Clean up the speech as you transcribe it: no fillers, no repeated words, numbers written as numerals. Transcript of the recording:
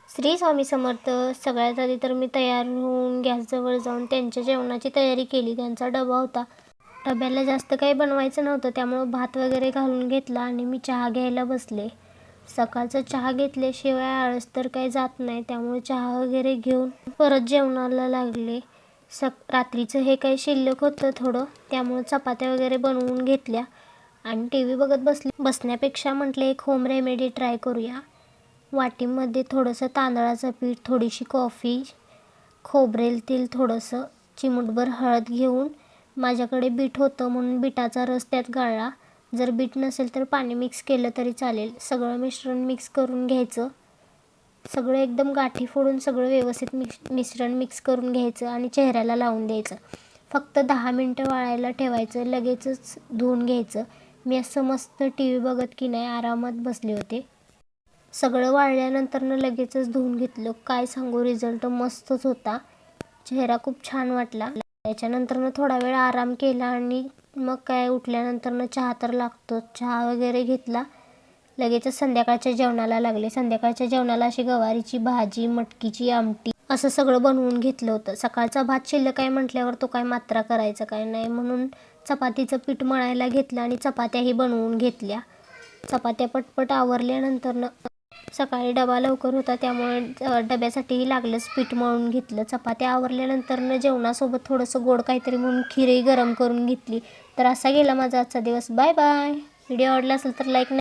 श्री स्वामी समर्थ. सगळ्यात आधी तर मी तयार होऊन गॅसजवळ जाऊन त्यांच्या जेवणाची तयारी केली. त्यांचा डबा होता. डब्याला जास्त काही बनवायचं नव्हतं, त्यामुळं भात वगैरे घालून घेतला आणि मी चहा घ्यायला बसले. सकाळचा चहा घेतल्याशिवाय आळस तर काही जात नाही, त्यामुळे चहा वगैरे घेऊन परत जेवणाला लागले. रात्रीचं हे काही शिल्लक होतं थोडं, त्यामुळे चपात्या वगैरे बनवून घेतल्या आणि टी व्ही बघत बसण्यापेक्षा म्हटलं एक होम रेमेडी ट्राय करूया. वाटीमध्ये थोडंसं तांदळाचं पीठ, थोडीशी कॉफी, खोबरेल तेल थोडंसं, चिमूटभर हळद घेऊन माझ्याकडे बीट होतं म्हणून बीटाचा रस त्यात गाळला. जर बीट नसेल तर पाणी मिक्स केलं तरी चालेल. सगळं मिश्रण मिक्स करून घ्यायचं. सगळं एकदम गाठी फोडून सगळं व्यवस्थित मिश्रण मिक्स करून घ्यायचं आणि चेहऱ्याला लावून द्यायचं. फक्त 10 मिनटं वाळायला ठेवायचं. लगेचच धुवून घ्यायचं. मी असं मस्त टी व्ही बघत की नाही आरामात बसले होते. सगळं वाळल्यानंतरनं लगेचच धुवून घेतलं. काय सांगू, रिझल्ट मस्तच होता. चेहरा खूप छान वाटला. त्याच्यानंतरनं थोडा वेळ आराम केला आणि मग काय उठल्यानंतरनं चहा तर लागतो. चहा वगैरे घेतला. लगेचच संध्याकाळच्या जेवणाला लागले. संध्याकाळच्या जेवणाला अशी गवारीची भाजी, मटकीची आमटी असं सगळं बनवून घेतलं होतं. सकाळचा भात शिल्लक आहे म्हटल्यावर तो काय मात्रा करायचा काय नाही, म्हणून चपातीचं पीठ मळायला घेतलं आणि चपात्याही बनवून घेतल्या. चपात्या पटपट आवरल्यानंतरनं सकाळी डबा लवकर होता, त्यामुळे डब्यासाठीही लागलंच पीठ मळून घेतलं. चपात्या आवरल्यानंतरनं जेवणासोबत थोडंसं गोड काहीतरी म्हणून खीरही गरम करून घेतली. तर असा गेला माझा आजचा दिवस. Bye bye. व्हिडिओ आवडला असेल तर लाईक